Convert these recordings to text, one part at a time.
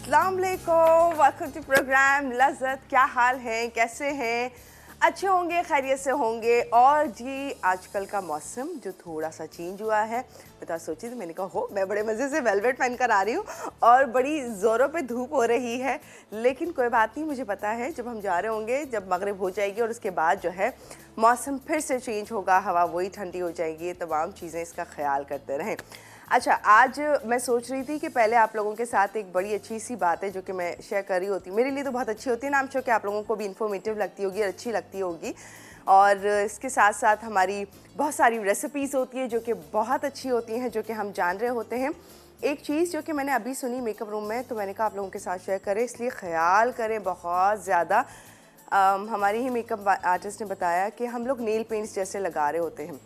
अस्सलाम वालेकुम, welcome to programme लज़्ज़त। क्या हाल हैं, कैसे हैं? अच्छे होंगे, खैरियत से होंगे। और जी आजकल का मौसम जो थोड़ा सा चेंज हुआ है, मैं तो सोची थी, मैंने कहा हो मैं बड़े मज़े से वेलवेट पहन कर आ रही हूँ और बड़ी ज़ोरों पे धूप हो रही है, लेकिन कोई बात नहीं, मुझे पता है जब हम जा रहे होंगे, जब मगरिब हो जाएगी और उसके बाद जो है मौसम फिर से चेंज होगा, हवा वही ठंडी हो जाएगी, तमाम चीज़ें इसका ख्याल करते रहें। अच्छा, आज मैं सोच रही थी कि पहले आप लोगों के साथ एक बड़ी अच्छी सी बात है जो कि मैं शेयर कर रही होती, मेरे लिए तो बहुत अच्छी होती है ना, आई एम श्योर कि आप लोगों को भी इन्फॉर्मेटिव लगती होगी और अच्छी लगती होगी। और इसके साथ साथ हमारी बहुत सारी रेसिपीज़ होती है जो कि बहुत अच्छी होती हैं, जो कि हम जान रहे होते हैं। एक चीज़ जो कि मैंने अभी सुनी मेकअप रूम में, तो मैंने कहा आप लोगों के साथ शेयर करें, इसलिए ख्याल करें बहुत ज़्यादा। हमारी ही मेकअप आर्टिस्ट ने बताया कि हम लोग नेल पेंट्स जैसे लगा रहे होते हैं।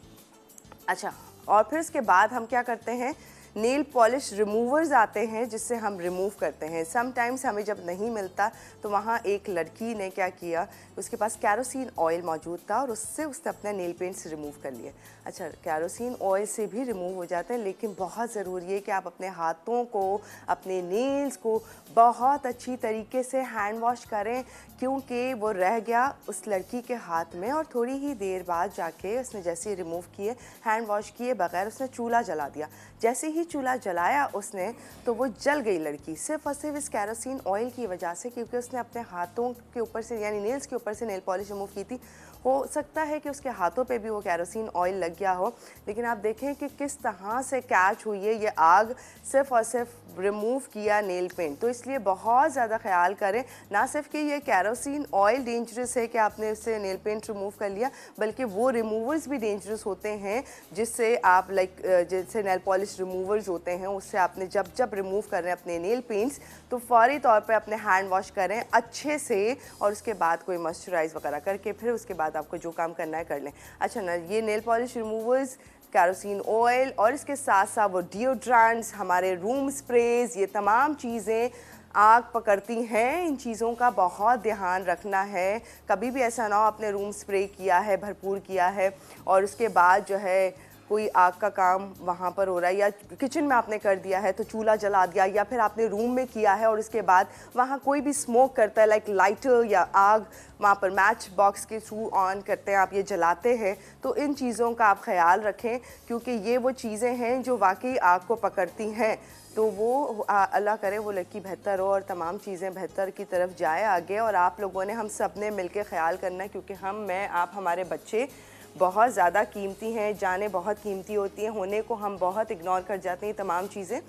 अच्छा, और फिर उसके बाद हम क्या करते हैं, नेल पॉलिश रिमूवर्स आते हैं जिससे हम रिमूव करते हैं। समटाइम्स हमें जब नहीं मिलता तो वहाँ एक लड़की ने क्या किया, उसके पास कैरोसिन ऑयल मौजूद था और उससे उसने अपने नेल पेंट्स रिमूव कर लिए। अच्छा, कैरोसिन ऑयल से भी रिमूव हो जाते हैं, लेकिन बहुत ज़रूरी है कि आप अपने हाथों को, अपने नेल्स को बहुत अच्छी तरीके से हैंड वॉश करें, क्योंकि वो रह गया उस लड़की के हाथ में और थोड़ी ही देर बाद जाके उसने जैसे ही रिमूव किए, हैंड वॉश किए बगैर उसने चूल्हा जला दिया। जैसे ही चूल्हा जलाया उसने तो वो जल गई लड़की, सिर्फ और सिर्फ इस कैरोसिन ऑयल की वजह से, क्योंकि उसने अपने हाथों के ऊपर से यानी नेल्स के ऊपर से नेल पॉलिश रिमूव की थी। हो सकता है कि उसके हाथों पे भी वो कैरोसिन ऑयल लग गया हो, लेकिन आप देखें कि किस तरह से कैच हुई है ये आग, सिर्फ और सिर्फ रिमूव किया नेल पेंट। तो इसलिए बहुत ज़्यादा ख्याल करें, ना सिर्फ कि ये कैरोसिन ऑयल डेंजरस है कि आपने उससे नेल पेंट रिमूव कर लिया, बल्कि वो रिमूवर्स भी डेंजरस होते हैं जिससे आप जैसे नेल पॉलिश रिमूवर्स होते हैं, उससे आपने जब जब रिमूव कर रहे हैं अपने नेल पेंट्स तो फौरी तौर पे अपने हैंड वॉश करें अच्छे से, और उसके बाद कोई मॉइस्चराइज वगैरह करके फिर उसके बाद आपको जो काम करना है कर लें। अच्छा ना, ये nail polish removers, kerosene oil और इसके साथ साथ वो डिओड्रेंट्स, हमारे रूम स्प्रेज, ये तमाम चीज़ें आग पकड़ती हैं। इन चीज़ों का बहुत ध्यान रखना है, कभी भी ऐसा ना हो आपने रूम स्प्रे किया है, भरपूर किया है और उसके बाद जो है कोई आग का काम वहाँ पर हो रहा है या किचन में आपने कर दिया है तो चूल्हा जला दिया, या फिर आपने रूम में किया है और इसके बाद वहाँ कोई भी स्मोक करता है, लाइक लाइटर या आग वहाँ पर मैच बॉक्स के थ्रू ऑन करते हैं, आप ये जलाते हैं, तो इन चीज़ों का आप ख्याल रखें, क्योंकि ये वो चीज़ें हैं जो वाकई आग को पकड़ती हैं। तो वो अल्लाह करे वो लड़की बेहतर हो और तमाम चीज़ें बेहतर की तरफ जाए आगे। और आप लोगों ने, हम सब ने मिल के ख्याल करना है, क्योंकि हम, मैं, आप, हमारे बच्चे बहुत ज़्यादा कीमती हैं, जानें बहुत कीमती होती हैं, होने को हम बहुत इग्नोर कर जाते हैं तमाम चीज़ें,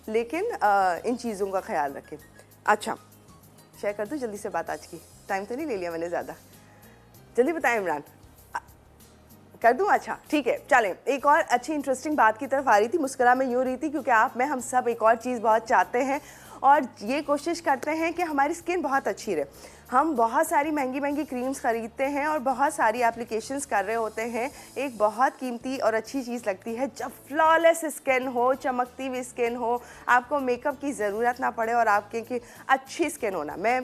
लेकिन इन चीज़ों का ख्याल रखें। अच्छा, शेयर कर दूँ जल्दी से बात आज की, टाइम तो नहीं ले लिया मैंने ज़्यादा, जल्दी बताएं इमरान, कर दूँ? अच्छा ठीक है, चलें एक और अच्छी इंटरेस्टिंग बात की तरफ आ रही थी, मुस्कुरा मैं यूँ रही थी क्योंकि आप में हम सब एक और चीज़ बहुत चाहते हैं और ये कोशिश करते हैं कि हमारी स्किन बहुत अच्छी रहे। हम बहुत सारी महंगी महंगी क्रीम्स ख़रीदते हैं और बहुत सारी एप्लीकेशंस कर रहे होते हैं। एक बहुत कीमती और अच्छी चीज़ लगती है जब फ्लॉलेस स्किन हो, चमकती हुई स्किन हो, आपको मेकअप की ज़रूरत ना पड़े और आपके की अच्छी स्किन होना। मैं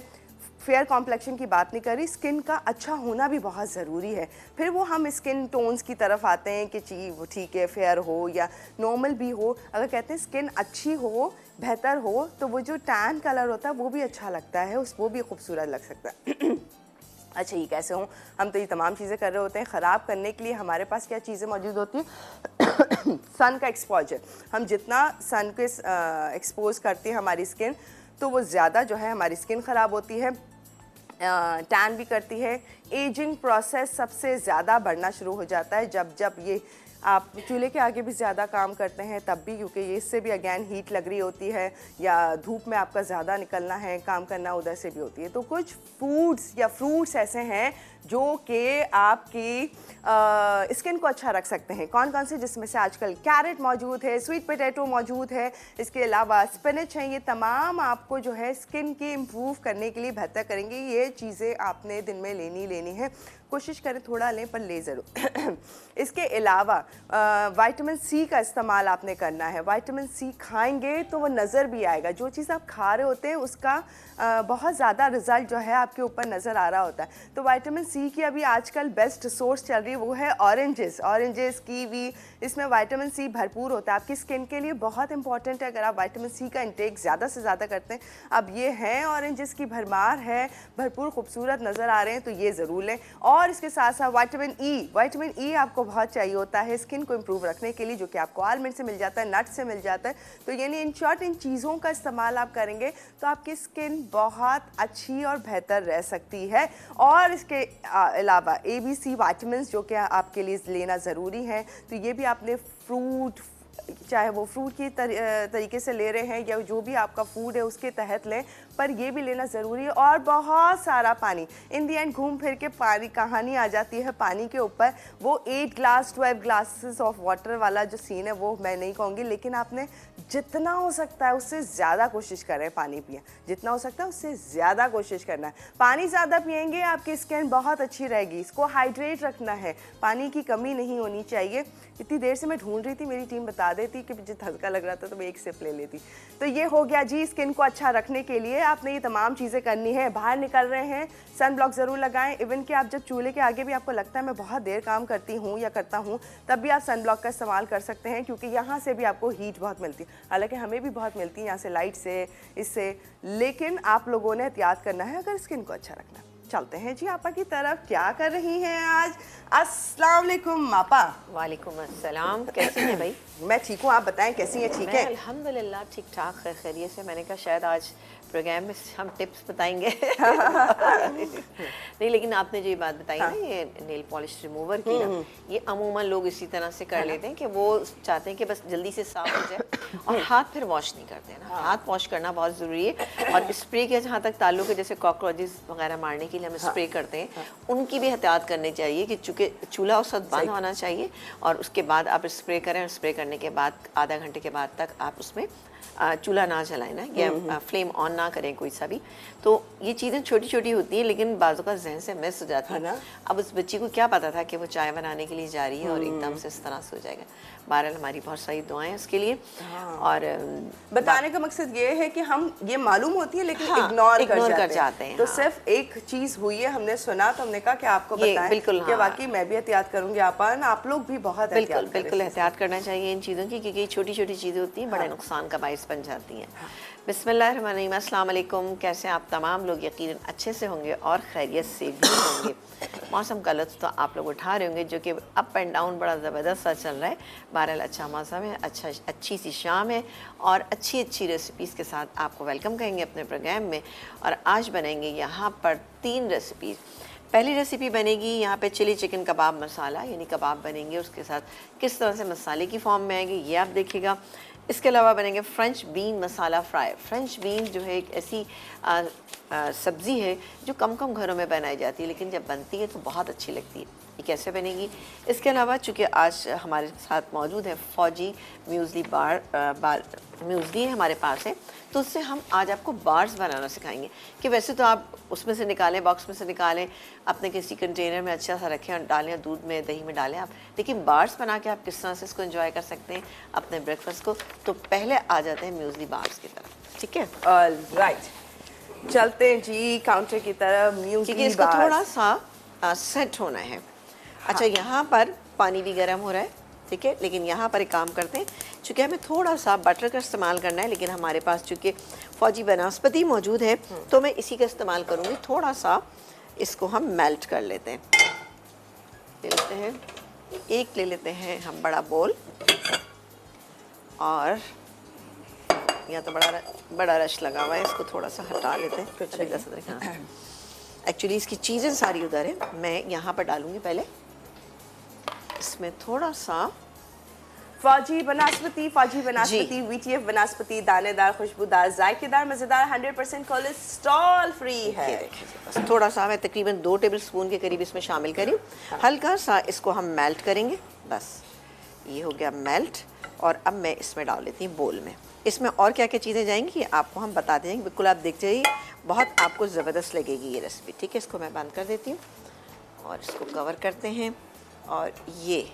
फेयर कॉम्प्लेक्शन की बात नहीं कर रही, स्किन का अच्छा होना भी बहुत ज़रूरी है। फिर वो हम स्किन टोन्स की तरफ आते हैं कि जी वो ठीक है, फेयर हो या नॉर्मल भी हो, अगर कहते हैं स्किन अच्छी हो, बेहतर हो, तो वो जो टैन कलर होता है वो भी अच्छा लगता है, वो भी खूबसूरत लग सकता है। अच्छा, ये कैसे हो, हम तो ये तमाम चीज़ें कर रहे होते हैं, ख़राब करने के लिए हमारे पास क्या चीज़ें मौजूद होती हैं? सन का एक्सपोजर। हम जितना सन को एक्सपोज करते हैं हमारी स्किन, तो वो ज़्यादा जो है हमारी स्किन ख़राब होती है, टैन भी करती है, एजिंग प्रोसेस सबसे ज़्यादा बढ़ना शुरू हो जाता है जब जब ये आप चूल्हे के आगे भी ज़्यादा काम करते हैं तब भी, क्योंकि ये इससे भी अगेन हीट लग रही होती है, या धूप में आपका ज़्यादा निकलना है, काम करना, उधर से भी होती है। तो कुछ फूड्स या फ्रूट्स ऐसे हैं जो कि आपकी स्किन को अच्छा रख सकते हैं। कौन कौन से? जिसमें से आजकल कैरेट मौजूद है, स्वीट पोटैटो मौजूद है, इसके अलावा स्पिनच है, ये तमाम आपको जो है स्किन की इम्प्रूव करने के लिए बेहतर करेंगे। ये चीज़ें आपने दिन में लेनी लेनी है, कोशिश करें थोड़ा लें पर ले ज़रूर। इसके अलावा विटामिन सी का इस्तेमाल आपने करना है। विटामिन सी खाएंगे तो वो नज़र भी आएगा, जो चीज़ आप खा रहे होते हैं उसका बहुत ज़्यादा रिजल्ट जो है आपके ऊपर नज़र आ रहा होता है। तो विटामिन सी की अभी आजकल बेस्ट सोर्स चल रही है वो है ऑरेंजेस, कीवी, इसमें विटामिन सी भरपूर होता है, आपकी स्किन के लिए बहुत इंपॉर्टेंट है। अगर आप विटामिन सी का इंटेक ज़्यादा से ज़्यादा करते हैं, अब ये हैं ऑरेंजेस की भरमार है, भरपूर खूबसूरत नज़र आ रहे हैं, तो ये ज़रूर लें। और इसके साथ साथ विटामिन ई आपको बहुत चाहिए होता है स्किन को इम्प्रूव रखने के लिए, जो कि आपको आलमंड से मिल जाता है, नट से मिल जाता है। तो यानी इन शॉर्ट इन चीज़ों का इस्तेमाल आप करेंगे तो आपकी स्किन बहुत अच्छी और बेहतर रह सकती है। और इसके अलावा ABC विटामिन जो कि आपके लिए लेना ज़रूरी है, तो ये भी आपने फ्रूट, चाहे वो फ्रूट की तरीके से ले रहे हैं या जो भी आपका फूड है उसके तहत लें, पर ये भी लेना ज़रूरी है। और बहुत सारा पानी, इन दी एंड घूम फिर के पानी कहानी आ जाती है पानी के ऊपर। वो 8 ग्लास 12 ग्लासेस ऑफ वाटर वाला जो सीन है वो मैं नहीं कहूँगी, लेकिन आपने जितना हो सकता है उससे ज़्यादा कोशिश करें पानी पिए, जितना हो सकता है उससे ज़्यादा कोशिश करना है। पानी ज़्यादा पिएंगे आपकी स्किन बहुत अच्छी रहेगी, इसको हाइड्रेट रखना है, पानी की कमी नहीं होनी चाहिए। इतनी देर से मैं ढूंढ रही थी, मेरी टीम बता देती कि मुझे धक्का लग रहा था तो मैं एक सिप ले लेती। तो ये हो गया जी, स्किन को अच्छा रखने के लिए आपने ये तमाम चीज़ें करनी है। बाहर निकल रहे हैं सन ब्लॉक ज़रूर लगाएं। इवन कि आप जब चूल्हे के आगे भी आपको लगता है मैं बहुत देर काम करती हूँ या करता हूँ, तब भी आप सन ब्लॉक का इस्तेमाल कर सकते हैं, क्योंकि यहाँ से भी आपको हीट बहुत मिलती है। हालांकि हमें भी बहुत मिलती है यहाँ से, लाइट से, इससे, लेकिन आप लोगों ने एहतियात करना है अगर स्किन को अच्छा रखना है। चलते हैं जी आपा की तरफ, क्या कर रही हैं आज? अस्सलाम वालेकुम आपा। वालेकुम अस्सलाम, कैसी हैं भाई? मैं ठीक हूँ, आप बताएं कैसी हैं? ठीक है अल्हम्दुलिल्लाह, ठीक ठाक है, खैरियत से। मैंने कहा शायद आज प्रोग्राम में हम टिप्स बताएंगे। नहीं, लेकिन आपने जो ये बात बताई ना, ये नेल पॉलिश रिमूवर की ना, ये अमूमन लोग इसी तरह से कर लेते हैं कि वो चाहते हैं कि बस जल्दी से साफ हो जाए और हाथ फिर वॉश नहीं करते हैं ना। हाथ वॉश करना बहुत ज़रूरी है। और स्प्रे के जहाँ तक ताल्लुक है, जैसे कॉकरोचेस वगैरह मारने के लिए हम स्प्रे करते हैं, उनकी भी एहतियात करनी चाहिए कि चूँकि चूल्हा उस वक्त बंद होना चाहिए और उसके बाद आप स्प्रे करें, और स्प्रे करने के बाद आधा घंटे के बाद तक आप उसमें चूल्हा ना जलाएं ना, या फ्लेम ऑन ना करें कोई सा भी। तो ये चीज़ें छोटी छोटी होती हैं, लेकिन बाज़ों का जहन से मिस हो जाती है ना। अब उस बच्ची को क्या पता था कि वो चाय बनाने के लिए जा रही है और एकदम से इस तरह से हो जाएगा। बहरहाल हमारी बहुत सारी दुआएं उसके लिए। और बताने का मकसद ये है कि हम, ये मालूम होती है लेकिन इग्नोर कर जाते हैं। तो सिर्फ एक चीज़ हुई है, हमने सुना तो हमने कहा कि आपको बताएं। बिल्कुल कि वाकई मैं भी एहतियात करूंगी, आप लोग भी बहुत बिल्कुल एहतियात करना चाहिए इन चीज़ों की, क्योंकि छोटी छोटी चीज़ें होती हैं, बड़े नुकसान का बाइस बन जाती हैं। बिस्मिल्लाहिर्रहमानिर्रहीम, अस्सलाम वालेकुम। कैसे आप तमाम लोग? यकीनन अच्छे से होंगे और खैरियत से भी होंगे। मौसम का लुत्फ़ तो आप लोग उठा रहे होंगे, जो कि अप एंड डाउन बड़ा ज़बरदस्त सा चल रहा है। बहरहाल अच्छा मौसम है, अच्छी सी शाम है और अच्छी अच्छी रेसिपीज़ के साथ आपको वेलकम करेंगे अपने प्रोग्राम में। और आज बनेंगे यहाँ पर 3 रेसिपीज़। पहली रेसिपी बनेगी यहाँ पे चिली चिकन कबाब मसाला, यानी कबाब बनेंगे, उसके साथ किस तरह से मसाले की फॉर्म में आएंगे ये आप देखिएगा। इसके अलावा बनेंगे फ्रेंच बीन मसाला फ्राई। फ्रेंच बीन जो है एक ऐसी सब्ज़ी है जो कम घरों में बनाई जाती है, लेकिन जब बनती है तो बहुत अच्छी लगती है। ये कैसे बनेगी? इसके अलावा चूँकि आज हमारे साथ मौजूद है फौजी म्यूज़ली म्यूज़ली हमारे पास है, तो उससे हम आज आपको बार्स बनाना सिखाएंगे। कि वैसे तो आप उसमें से निकालें, बॉक्स में से निकालें, अपने किसी कंटेनर में अच्छा सा रखें और डालें, दूध में दही में डालें आप, लेकिन बार्स बना के आप किस तरह से इसको एंजॉय कर सकते हैं अपने ब्रेकफास्ट को। तो पहले आ जाते हैं म्यूज़ली बार्स की तरफ, ठीक है? राइट, चलते हैं जी काउंटर की तरफ। म्यूज़ली इसको थोड़ा सा सेट होना है। अच्छा, यहाँ पर पानी भी गर्म हो रहा है, ठीक है, लेकिन यहाँ पर एक काम करते हैं, चूँकि हमें थोड़ा सा बटर का इस्तेमाल करना है, लेकिन हमारे पास चूँकि फौजी बनस्पति मौजूद है तो मैं इसी का इस्तेमाल करूँगी। थोड़ा सा इसको हम मेल्ट कर लेते हैं। ले लेते हैं हम बड़ा बोल, और यहाँ तो बड़ा रश लगा हुआ है, इसको थोड़ा सा हटा लेते हैं। एक्चुअली इसकी चीज़ें सारी उधर है, मैं यहाँ पर डालूँगी पहले इसमें थोड़ा सा फौजी वनस्पति, VTF वनस्पति, दानेदार, खुशबूदार, जायकेदार, मज़ेदार, 100% कोलेस्ट्रॉल फ्री है। थोड़ा सा मैं तकरीबन 2 टेबलस्पून के करीब इसमें शामिल करी। हल्का सा इसको हम मेल्ट करेंगे, बस ये हो गया मेल्ट। और अब मैं इसमें डाल लेती हूँ बोल में। इसमें और क्या क्या चीज़ें जाएंगी आपको हम बताते हैं, बिल्कुल आप देख जाइए, बहुत आपको ज़बरदस्त लगेगी ये रेसिपी, ठीक है? इसको मैं बंद कर देती हूँ। और इसको कवर करते हैं। और ये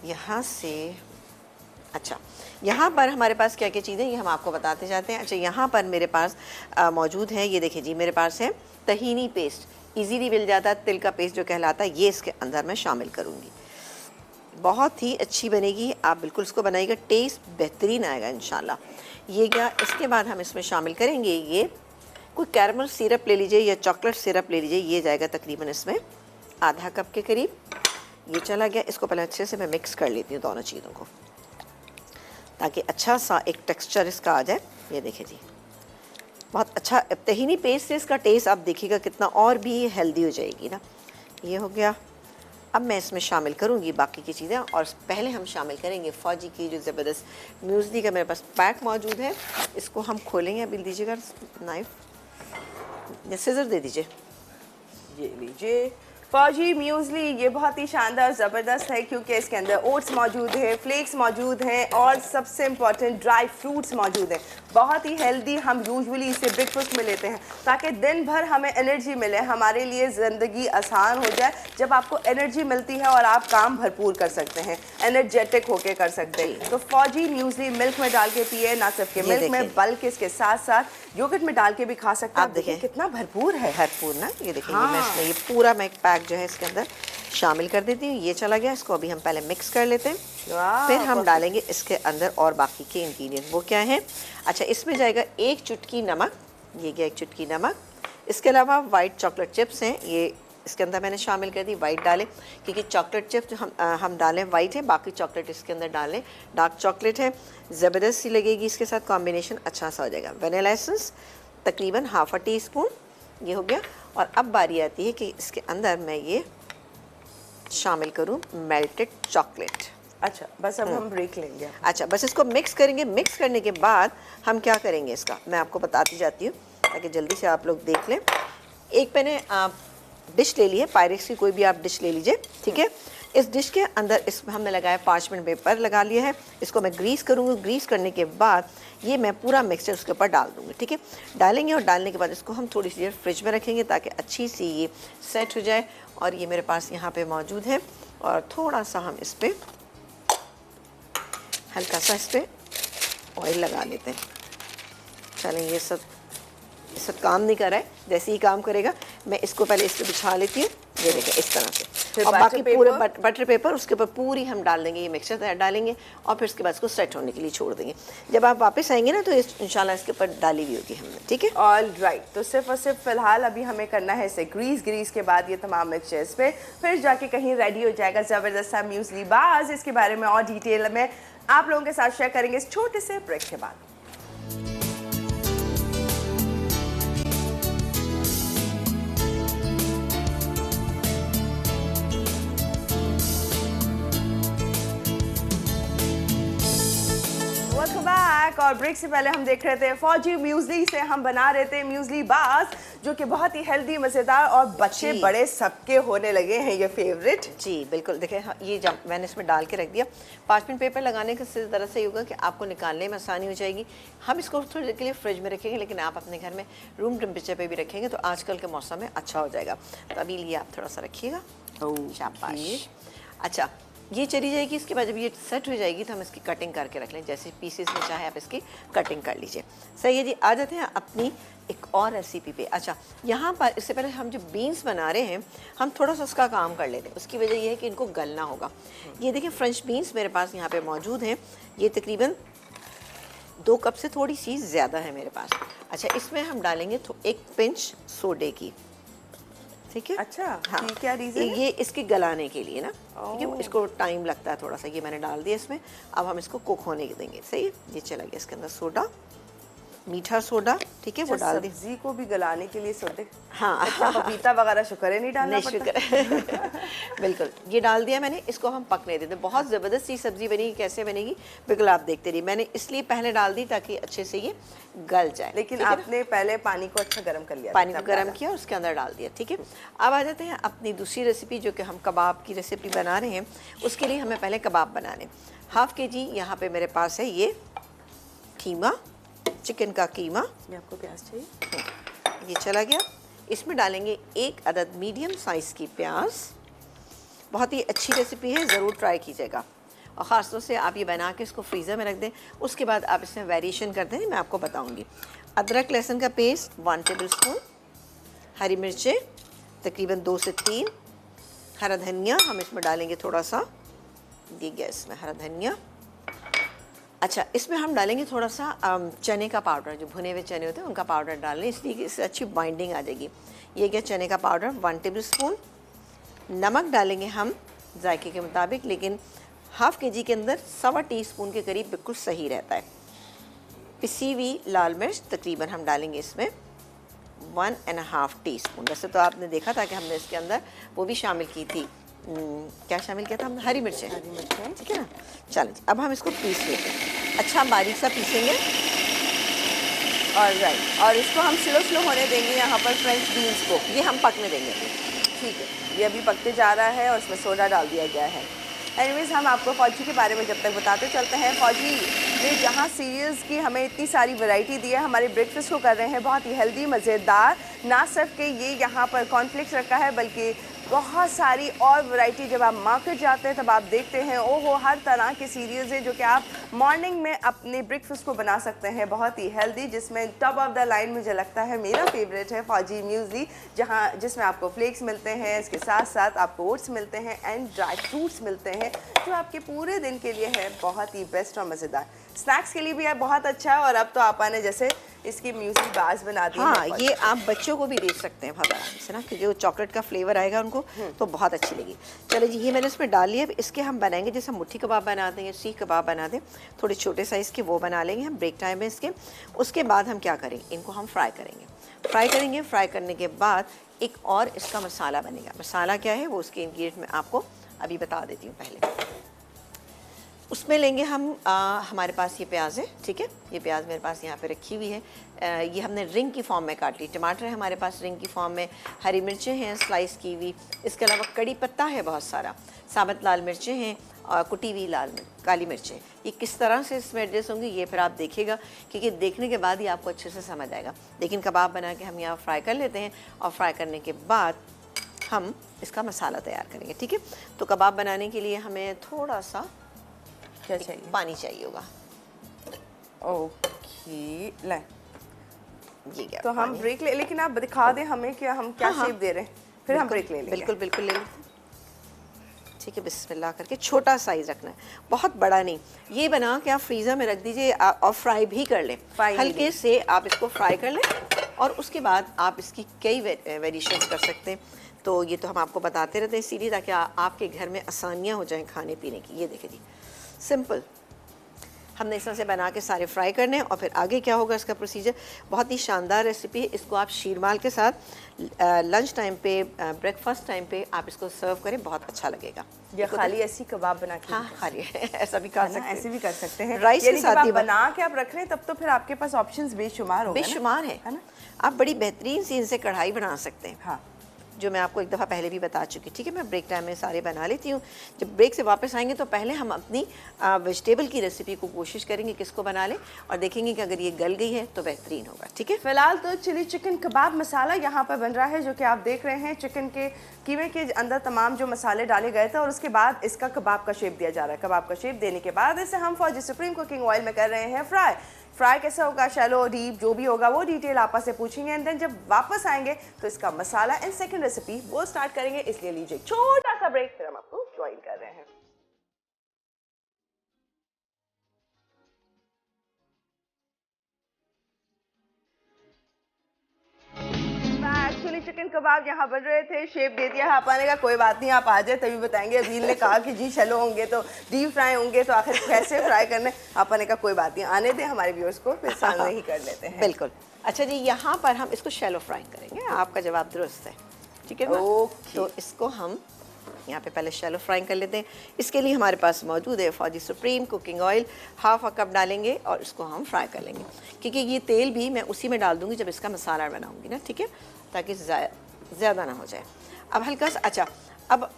यहाँ से, अच्छा यहाँ पर हमारे पास क्या क्या चीज़ें ये हम आपको बताते जाते हैं। अच्छा यहाँ पर मेरे पास मौजूद है, ये देखिए जी, मेरे पास है तहीनी पेस्ट, इजीली मिल जाता है, तिल का पेस्ट जो कहलाता है, ये इसके अंदर मैं शामिल करूँगी। बहुत ही अच्छी बनेगी, आप बिल्कुल इसको बनाइएगा, टेस्ट बेहतरीन आएगा इंशाल्लाह। ये क्या, इसके बाद हम इसमें शामिल करेंगे, ये कोई कैरमल सिरप ले लीजिए या चॉकलेट सिरप ले लीजिए, ये जाएगा तकरीबन इसमें आधा कप के करीब। ये चला गया, इसको पहले अच्छे से मैं मिक्स कर लेती हूँ दोनों चीज़ों को, ताकि अच्छा सा एक टेक्सचर इसका आ जाए। ये देखिए जी, बहुत अच्छा तहीनी पेस्ट से इसका टेस्ट आप देखिएगा कितना और भी हेल्दी हो जाएगी ना। ये हो गया। अब मैं इसमें शामिल करूँगी बाकी की चीज़ें, और पहले हम शामिल करेंगे फौजी की जो ज़बरदस्त म्यूज़ली का मेरे पास पैक मौजूद है। इसको हम खोलेंगे, अभी दीजिएगा नाइफ या सिजर दे दीजिए। ये लीजिए फौजी म्यूज़ली, ये बहुत ही शानदार ज़बरदस्त है क्योंकि इसके अंदर ओट्स मौजूद है, फ्लेक्स मौजूद हैं और सबसे इम्पॉर्टेंट ड्राई फ्रूट्स मौजूद हैं। बहुत ही हेल्दी, हम यूजुअली इसे ब्रेकफास्ट में लेते हैं ताकि दिन भर हमें एनर्जी मिले, हमारे लिए ज़िंदगी आसान हो जाए। जब आपको एनर्जी मिलती है और आप काम भरपूर कर सकते हैं, एनर्जेटिक होके कर सकते हैं। तो फौजी म्यूज़ली मिल्क में डाल के पिए, ना सिर्फ के मिल्क में बल्कि इसके साथ साथ योगर्ट में डाल के भी खा सकते हैं। आप देखिए कितना भरपूर है, भरपूर ना। ये देखिए हाँ। मैं इसमें ये पूरा मैं एक पैक जो है इसके अंदर शामिल कर देती हूँ। ये चला गया, इसको अभी हम पहले मिक्स कर लेते हैं, फिर हम डालेंगे इसके अंदर और बाकी के इंग्रेडिएंट। वो क्या है, अच्छा इसमें जाएगा 1 चुटकी नमक, ये गया 1 चुटकी नमक। इसके अलावा वाइट चॉकलेट चिप्स हैं, ये इसके अंदर मैंने शामिल कर दी, वाइट डालें क्योंकि चॉकलेट चिप्स हम डालें वाइट है, बाकी चॉकलेट इसके अंदर डालें डार्क चॉकलेट है। ज़बरदस्त सी लगेगी इसके साथ कॉम्बिनेशन, अच्छा सा हो जाएगा। वनीला एसेंस तकरीबन ½ टीस्पून, ये हो गया। और अब बारी आती है कि इसके अंदर मैं ये शामिल करूं मेल्टेड चॉकलेट। अच्छा बस अब हम ब्रेक लेंगे। अच्छा बस इसको मिक्स करेंगे। मिक्स करने के बाद हम क्या करेंगे, इसका मैं आपको बताती जाती हूँ ताकि जल्दी से आप लोग देख लें। एक मैंने डिश ले ली है, पायरेक्स की कोई भी आप डिश ले लीजिए, ठीक है। इस डिश के अंदर इसमें हमने लगाया पार्चमेंट पेपर लगा लिया है। इसको मैं ग्रीस करूँगी। ग्रीस करने के बाद ये मैं पूरा मिक्सचर उसके ऊपर डाल दूँगी, ठीक है। डालेंगे और डालने के बाद इसको हम थोड़ी सी देर फ्रिज में रखेंगे ताकि अच्छी सी ये सेट हो जाए। और ये मेरे पास यहाँ पे मौजूद है, और थोड़ा सा हम इस पर हल्का सा इस पर ऑयल लगा लेते हैं। चलें, ये सब काम नहीं कर रहा है, जैसे ही काम करेगा मैं इसको पहले इस पर बिछा लेती हूँ। ये देखिए इस तरह से, और बाकी पूरे बटर पेपर उसके ऊपर पूरी हम डाल देंगे, ये मिक्सचर डालेंगे और फिर उसके बाद इसको सेट होने के लिए छोड़ देंगे। जब आप वापस आएंगे ना तो इंशाल्लाह इसके ऊपर डाली हुई होगी हमने, ठीक है। ऑल राइट, तो सिर्फ और सिर्फ फिलहाल अभी हमें करना है इसे ग्रीस के बाद ये तमाम मिक्सचर्स पे, फिर जाके कहीं रेडी हो जाएगा ज़बरदस्त सा म्यूज़ली बाज। इसके बारे में और डिटेल में आप लोगों के साथ शेयर करेंगे इस छोटे से ब्रेक के बाद। बैक, और ब्रेक से पहले हम देख रहे थे फौजी म्यूज़ली से हम बना रहे थे म्यूज़ली बाज, जो कि बहुत ही हेल्दी, मज़ेदार और बच्चे बड़े सबके होने लगे हैं ये फेवरेट। जी बिल्कुल, देखिए ये जब मैंने इसमें डाल के रख दिया, पार्चमेंट पेपर लगाने के तरह से होगा कि आपको निकालने में आसानी हो जाएगी। हम इसको थोड़ी देर के लिए फ्रिज में रखेंगे, लेकिन आप अपने घर में रूम टेम्परेचर पे भी रखेंगे तो आजकल के मौसम में अच्छा हो जाएगा। तो अभी लिए आप थोड़ा सा रखिएगा, शाबाश। अच्छा ये चली जाएगी। इसके बाद जब ये सेट हो जाएगी तो हम इसकी कटिंग करके रख लें, जैसे पीसेस में चाहे आप इसकी कटिंग कर लीजिए। सही है जी। आ जाते हैं अपनी एक और रेसिपी पे। अच्छा यहाँ पर इससे पहले हम जो बीन्स बना रहे हैं हम थोड़ा सा उसका काम कर लेते हैं। उसकी वजह ये है कि इनको गलना होगा। ये देखिए फ्रेंच बीन्स मेरे पास यहाँ पे मौजूद हैं, ये तकरीबन 2 कप से थोड़ी सी ज़्यादा है मेरे पास। अच्छा इसमें हम डालेंगे 1 पिंच सोडे की, ठीक है। अच्छा हाँ, क्या रीज़न है? ये इसके गलाने के लिए ना, ठीक है, इसको टाइम लगता है थोड़ा सा। ये मैंने डाल दिया इसमें, अब हम इसको कुक होने देंगे। सही है। ये चला गया इसके अंदर सोडा, मीठा सोडा, ठीक है, वो डाल दी। सब्जी को भी गलाने के लिए सोडे, हाँ अच्छा पपीता वगैरह शुक्र है नहीं डालना पड़ता। बिल्कुल, ये डाल दिया मैंने, इसको हम पकने देते। बहुत ज़बरदस्त सी सब्ज़ी बनेगी। कैसे बनेगी बिल्कुल आप देखते रहिए। मैंने इसलिए पहले डाल दी ताकि अच्छे से ये गल जाए। लेकिन आपने पहले पानी को अच्छा गर्म कर लिया, पानी को गर्म किया और उसके अंदर डाल दिया, ठीक है। अब आ जाते हैं अपनी दूसरी रेसिपी, जो कि हम कबाब की रेसिपी बना रहे हैं। उसके लिए हमें पहले कबाब बनाने। ½ kg यहाँ पे मेरे पास है ये कीमा, चिकन का कीमा। ये आपको प्याज चाहिए? ये चला गया। इसमें डालेंगे 1 अदद मीडियम साइज़ की प्याज। बहुत ही अच्छी रेसिपी है, ज़रूर ट्राई कीजिएगा और ख़ास तौर से आप ये बना के इसको फ्रीज़र में रख दें। उसके बाद आप इसमें वेरिएशन करते हैं, मैं आपको बताऊंगी। अदरक लहसुन का पेस्ट 1 टेबलस्पून, हरी मिर्चें तकरीबन 2 से 3, हरा धनिया हम इसमें डालेंगे थोड़ा सा, दी गैस में हरा धनिया। अच्छा, इसमें हम डालेंगे थोड़ा सा चने का पाउडर, जो भुने हुए चने होते हैं उनका पाउडर डाल लें, इसलिए कि इससे अच्छी बाइंडिंग आ जाएगी। ये क्या चने का पाउडर 1 टेबलस्पून। नमक डालेंगे हम जायके के मुताबिक, लेकिन हाफ़ kg के अंदर 1/4 टीस्पून के करीब बिल्कुल सही रहता है। पिसी हुई लाल मिर्च तकरीबन हम डालेंगे इसमें 1.5 टीस्पून। वैसे तो आपने देखा था कि हमने इसके अंदर वो भी शामिल की थी, क्या शामिल किया था हमने, हरी मिर्चें, ठीक है ना। चलें, अब हम इसको पीस लेते हैं, अच्छा बारीक सा पीसेंगे। और राइट, और इसको हम स्लो होने देंगे यहाँ पर फ्रेंच बीन्स को, ये हम पकने देंगे। ठीक है, ये अभी पकते जा रहा है और इसमें सोडा डाल दिया गया है। एनीवेज, हम आपको फ़ौजी के बारे में जब तक बताते चलते हैं। फ़ौजी ने जहाँ सीरियल्स की हमें इतनी सारी वैरायटी दी है, हमारे ब्रेकफास्ट को कर रहे हैं बहुत ही हेल्दी मज़ेदार। ना सिर्फ कि ये यहाँ पर कॉर्नफ्लेक्स रखा है, बल्कि बहुत सारी और वैरायटी। जब आप मार्केट जाते हैं तब आप देखते हैं ओहो, हर तरह के सीरियल्स हैं जो कि आप मॉर्निंग में अपने ब्रेकफास्ट को बना सकते हैं, बहुत ही हेल्दी। जिसमें टॉप ऑफ द लाइन मुझे लगता है मेरा फेवरेट है फ़ौजी म्यूज़ली, जिसमें आपको फ्लेक्स मिलते हैं, इसके साथ साथ आपको ओट्स मिलते हैं एंड ड्राई फ्रूट्स मिलते हैं, जो आपके पूरे दिन के लिए है बहुत ही बेस्ट और मज़ेदार। स्नैक्स के लिए भी है बहुत अच्छा। और अब तो आपा ने जैसे इसकी म्यूज़ली बार्स बना दी। हाँ, ये आप बच्चों को भी दे सकते हैं बहुत आराम से ना, क्योंकि वो चॉकलेट का फ्लेवर आएगा उनको तो बहुत अच्छी लगी। चलो जी, ये मैंने इसमें डाल लिया। इसके हम बनाएंगे जैसे मुट्ठी कबाब बनाते हैं, सीख कबाब बनाते हैं, थोड़े छोटे साइज़ के वो बना लेंगे हम ब्रेक टाइम में इसके। उसके बाद हम क्या करेंगे, इनको हम फ्राई करेंगे। फ्राई करने के बाद एक और इसका मसाला बनेगा। मसाला क्या है वो उसके इंग्रेडिएंट में आपको अभी बता देती हूँ। पहले उसमें लेंगे हम हमारे पास ये प्याज है, ठीक है, ये प्याज मेरे पास यहाँ पे रखी हुई है। ये हमने रिंग की फॉर्म में काट ली। टमाटर है हमारे पास रिंग की फॉर्म में, हरी मिर्चें हैं स्लाइस की हुई, इसके अलावा कड़ी पत्ता है बहुत सारा, साबुत लाल मिर्चें हैं और कुटी हुई काली मिर्चें। ये किस तरह से इसमें एडजस्ट होंगी ये फिर आप देखिएगा, क्योंकि देखने के बाद ही आपको अच्छे से समझ आएगा। लेकिन कबाब बना के हम यहाँ फ्राई कर लेते हैं और फ्राई करने के बाद हम इसका मसाला तैयार करेंगे, ठीक है। तो कबाब बनाने के लिए हमें थोड़ा सा क्या चाहिए, पानी चाहिए होगा। ओके, ले ये क्या, तो हम ब्रेक ले, लेकिन आप दिखा दें हमें कि हम क्या शेप दे रहे हैं, फिर हम ब्रेक ले लेंगे। बिल्कुल बिल्कुल ले लेते हैं, ठीक है। बिस्मिल्लाह करके छोटा साइज रखना है, बहुत बड़ा नहीं। ये बना के आप फ्रीज़र में रख दीजिए और फ्राई भी कर लें, हल्के से आप इसको फ्राई कर लें और उसके बाद आप इसकी कई वेरिएशन कर सकते हैं। तो ये तो हम आपको बताते रहते हैं इसीलिए, ताकि आपके घर में आसानियाँ हो जाएँ खाने पीने की। ये देखें जी, सिंपल हमने इस तरह से बना के सारे फ्राई करने हैं। और फिर आगे क्या होगा इसका प्रोसीजर, बहुत ही शानदार रेसिपी है। इसको आप शीरमाल के साथ लंच टाइम पे, ब्रेकफास्ट टाइम पे आप इसको सर्व करें, बहुत अच्छा लगेगा। या खाली ऐसी कबाब बना के, हाँ खाली ऐसा भी कर सकते हैं, ऐसे भी कर सकते हैं। राइस के साथ बना के आप रख रहे हैं तब तो फिर आपके पास ऑप्शंस बेशुमार होंगे, बेशुमार है ना। आप बड़ी बेहतरीन सी इनसे कढ़ाई बना सकते हैं। हाँ, जो मैं आपको एक दफ़ा पहले भी बता चुकी, ठीक है। मैं ब्रेक टाइम में सारे बना लेती हूँ। जब ब्रेक से वापस आएंगे तो पहले हम अपनी वेजिटेबल की रेसिपी को कोशिश करेंगे किसको बना लें, और देखेंगे कि अगर ये गल गई है तो बेहतरीन होगा, ठीक है। फिलहाल तो चिली चिकन कबाब मसाला यहाँ पर बन रहा है, जो कि आप देख रहे हैं। चिकन के कीमे के अंदर तमाम जो मसाले डाले गए थे और उसके बाद इसका कबाब का शेप दिया जा रहा है। कबाब का शेप देने के बाद इसे हम फौजी सुप्रीम कुकिंग ऑयल में कर रहे हैं फ्राई कैसा होगा, शैलो डीप जो भी होगा वो डिटेल आपा से पूछेंगे। एंड देन जब वापस आएंगे तो इसका मसाला एंड सेकंड रेसिपी वो स्टार्ट करेंगे। इसलिए लीजिए छोटा सा ब्रेक, फिर हम आपको ज्वाइन कर रहे हैं। एक्चुअली चिकन कबाब यहाँ बन रहे थे, शेप दे दिया है आपा ने, का कोई बात नहीं आप आ जाए तभी बताएंगे। अजील ने कहा कि जी शैलो होंगे तो डीप फ्राई होंगे, तो आखिर कैसे फ्राई करने, आपा ने कहा कोई बात नहीं, आने दें हमारे व्यूअर्स को, फिर सामने ही कर लेते हैं। बिल्कुल। अच्छा जी, यहाँ पर हम इसको शैलो फ्राई करेंगे, आपका जवाब दुरुस्त है, ठीक है ना। तो इसको हम यहाँ पे पहले शैलो फ्राई कर लेते हैं। इसके लिए हमारे पास मौजूद है फौजी सुप्रीम कुकिंग ऑयल, 1/2 कप डालेंगे और इसको हम फ्राई कर लेंगे, क्योंकि ये तेल भी मैं उसी में डाल दूँगी जब इसका मसाला बनाऊँगी ना, ठीक है, ताकि ज़्यादा ना हो जाए। अब हल्का सा, अच्छा अब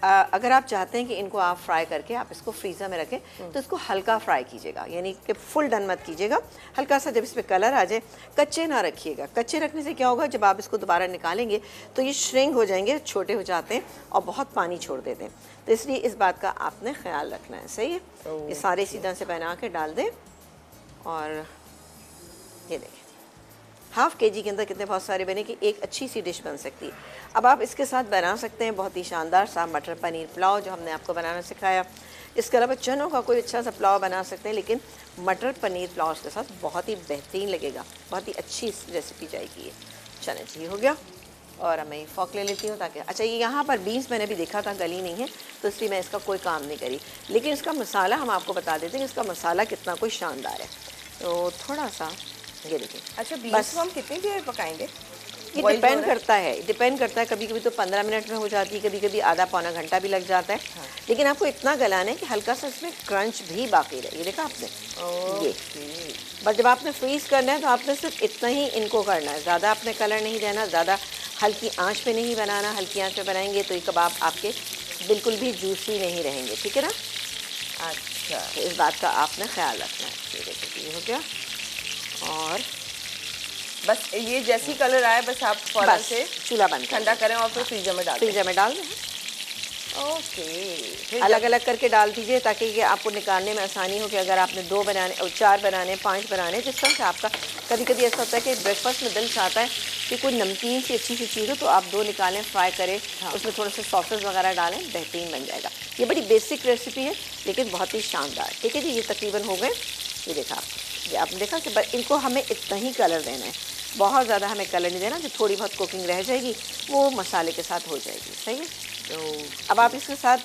अगर आप चाहते हैं कि इनको आप फ्राई करके आप इसको फ्रीज़र में रखें तो इसको हल्का फ्राई कीजिएगा, यानी कि फुल डन मत कीजिएगा। हल्का सा जब इस पर कलर आ जाए, कच्चे ना रखिएगा। कच्चे रखने से क्या होगा, जब आप इसको दोबारा निकालेंगे तो ये श्रिंक हो जाएंगे, छोटे हो जाते हैं और बहुत पानी छोड़ देते हैं। तो इसलिए इस बात का आपने ख्याल रखना है। सही है, ये सारे इसी तरह से बना के डाल दें। और ये देखें हाफ़ के जी के अंदर कितने बहुत सारे बने कि एक अच्छी सी डिश बन सकती है। अब आप इसके साथ बना सकते हैं बहुत ही शानदार सा मटर पनीर पुलाव, जो हमने आपको बनाना सिखाया। इसके अलावा चनों का कोई अच्छा सा पुलाव बना सकते हैं, लेकिन मटर पनीर पुलाव के साथ बहुत ही बेहतरीन लगेगा, बहुत ही अच्छी रेसिपी जाएगी ये। चलें जी, हो गया। और मैं फॉक ले लेती हूँ ताकि, अच्छा ये यहाँ पर बीन्स मैंने भी देखा था गली नहीं है, तो इसलिए मैं इसका कोई काम नहीं करी। लेकिन इसका मसाला हम आपको बता देते हैं कि इसका मसाला कितना कोई शानदार है। तो थोड़ा सा ये देखिए। अच्छा, बीन्स को हम कितनी देर पकाएंगे? ये डिपेंड करता है, कभी कभी तो 15 मिनट में हो जाती है, कभी कभी आधा पौना घंटा भी लग जाता है। हाँ। लेकिन आपको इतना गलाना है कि हल्का सा इसमें क्रंच भी बाकी रहे। ये देखा आपने, ये बट जब आपने फ्रीज करना है तो आपने सिर्फ इतना ही इनको करना है, ज़्यादा आपने कलर नहीं देना, ज़्यादा हल्की आंच पे नहीं बनाना। हल्की आंच पे बनाएंगे तो ये कबाब आपके बिल्कुल भी जूसी नहीं रहेंगे, ठीक है ना। अच्छा, तो इस बात का आपने ख्याल रखना है। ये देखिए, ये हो गया। और बस ये जैसी कलर आए बस आप फौरन से चूल्हा बंद ठंडा करें और फिर फ्रीजर में डाल दें। ओके, अलग अलग करके डाल दीजिए ताकि ये आपको निकालने में आसानी हो कि अगर आपने 2 बनाने और 4 बनाने, 5 बनाने, जिस तरह से आपका कभी कभी ऐसा होता है कि ब्रेकफास्ट में दिल चाहता है कि कोई नमकीन सी अच्छी सी चीज़ हो, तो आप 2 निकालें, फ्राई करें। हाँ। उसमें थोड़े से सॉसेस वगैरह डालें, बेहतरीन बन जाएगा। ये बड़ी बेसिक रेसिपी है लेकिन बहुत ही शानदार। ठीक है जी, ये तकरीबन हो गए। ये देखा ये आपने देखा कि इनको हमें इतना ही कलर देना है, बहुत ज़्यादा हमें कलर नहीं देना। जो थोड़ी बहुत कुकिंग रह जाएगी वो मसाले के साथ हो जाएगी। सही है। तो अब आप इसके साथ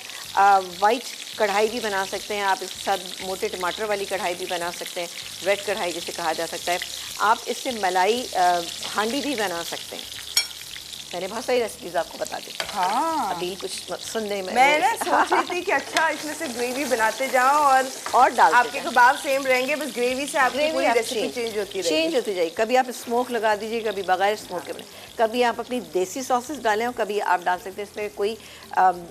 वाइट कढ़ाई भी बना सकते हैं, आप इसके साथ मोटे टमाटर वाली कढ़ाई भी बना सकते हैं, रेड कढ़ाई जिसे कहा जा सकता है। आप इससे मलाई हांडी भी बना सकते हैं। मैंने बहुत सारी रेसिपीज आपको बता दी। हाँ, अभी कुछ सुनने में मैं ना सोच रही थी कि अच्छा इसमें से ग्रेवी बनाते जाओ और डाल आपके कबाब सेम रहेंगे, बस ग्रेवी से आपकी पूरी रेसिपी चेंज होती जाएगी। कभी आप स्मोक लगा दीजिए, कभी बगैर स्मोक के, कभी आप अपनी देसी सॉसेस डालें और कभी आप डाल सकते हैं इसमें कोई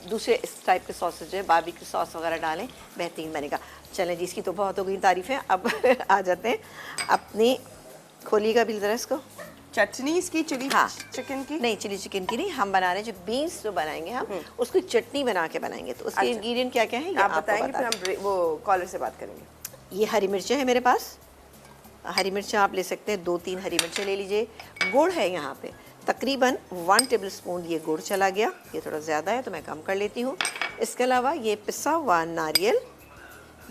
दूसरे इस टाइप के सॉसेज है, बारबेक्यू सॉस वगैरह डालें, बेहतरीन बनेगा। चलें जी, इसकी तो बहुत हो गई तारीफ़ें। अब आ जाते हैं अपनी, खोलिएगा भी ज़रा इसको। चटनी इसकी चिली चिकन की नहीं, चिली चिकन की नहीं, हम बना रहे हैं जो बीन्स जो बनाएंगे हम उसकी चटनी बना के बनाएंगे। तो उसके इंग्रेडिएंट क्या क्या है आप बताएंगे, फिर हम वो कॉलर से बात करेंगे। ये हरी मिर्चें हैं मेरे पास, हरी मिर्चें आप ले सकते हैं, 2-3 हरी मिर्चें ले लीजिए। गुड़ है यहाँ पे तकरीबन 1 टेबल स्पून ये गुड़ चला गया, ये थोड़ा ज़्यादा है तो मैं कम कर लेती हूँ। इसके अलावा ये पिसा हुआ नारियल,